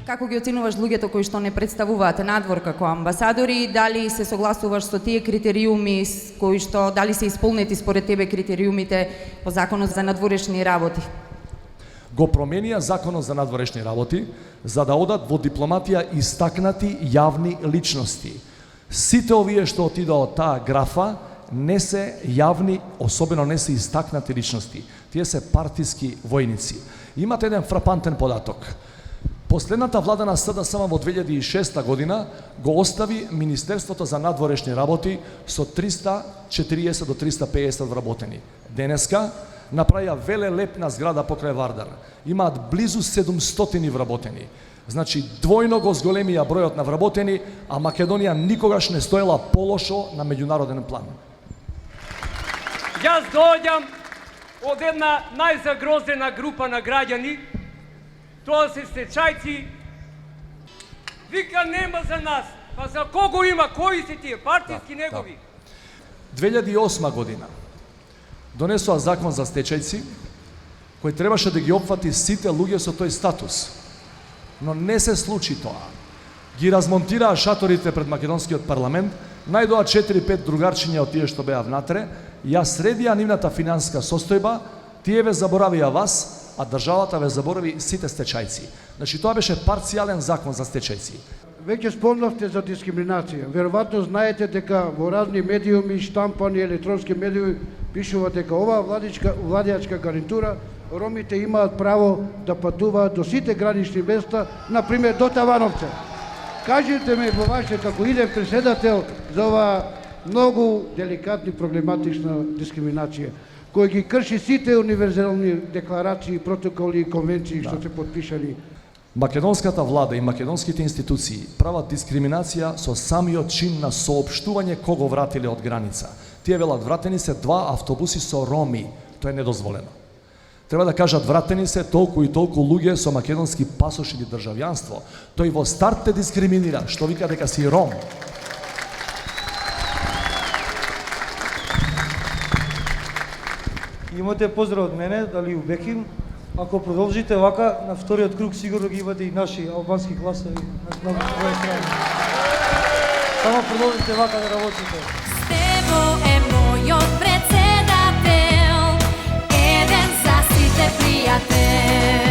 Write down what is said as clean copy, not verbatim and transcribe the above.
Како ги оценуваш луѓето кои што не представуваат надвор како амбасадори, дали се согласуваш со тие критериуми кои што дали се исполнети според тебе критериумите по Законот за надворешни работи? Го променија Законот за надворешни работи за да одат во дипломатија истакнати јавни личности. Сите овие што отидоа од таа графа не се јавни, особено не се истакнати личности. Тие се партиски војници. Имате еден фрапантен податок. Последната влада на СДСМ во 2006 година го остави Министерството за надворешни работи со 340 до 350 вработени. Денеска направија велелепна зграда покрај Вардар. Имаат близу 700 вработени. Значи, двојно го зголемија бројот на вработени, а Македонија никогаш не стоела полошо на меѓународен план. Јас доаѓам од една најзагрозена група на граѓани, тоа се стечајци. Вика нема за нас, па за кого има, кои се тие, партиски негови? 2008 година донесоа закон за стечајци, кој требаше да ги опфати сите луѓе со тој статус. Но не се случи тоа. Ги размонтираа шаторите пред македонскиот парламент, најдоа 4-5 другарчиња од тие што беа внатре, ја средија нивната финансиска состојба, тие ве заборавија вас, а државата ве заборави сите стечајци. Значи тоа беше парцијален закон за стечајци. Веќе спомнавте за дискриминација. Веројатно знаете дека во разни медиуми, штампани, електронски медиуми пишува дека оваа владеачка гарнитура ромите имаат право да патуваат до сите гранични места, например до Тавановце. Кажете ми во ваше како иден преседател за оваа многу деликатни проблематична дискриминација, кој ги крши сите универзални декларации, протоколи и конвенции што се потпишани. Македонската влада и македонските институции прават дискриминација со самиот чин на соопштување кого вратиле од граница. Тие велат вратени се 2 автобуси со роми. Тоа е недозволено. Треба да кажат вратени се толку и толку луѓе со македонски пасош или државјанство. Тој во старт те дискриминира, што вика дека си ром. Имате поздрав од мене, дали убеким. Ако продолжите вака, на вториот круг сигурно ги имате и наши албански гласови на своја страна. Само продолжите вака да работите. Стево е мојот председател, еден за сите пријател.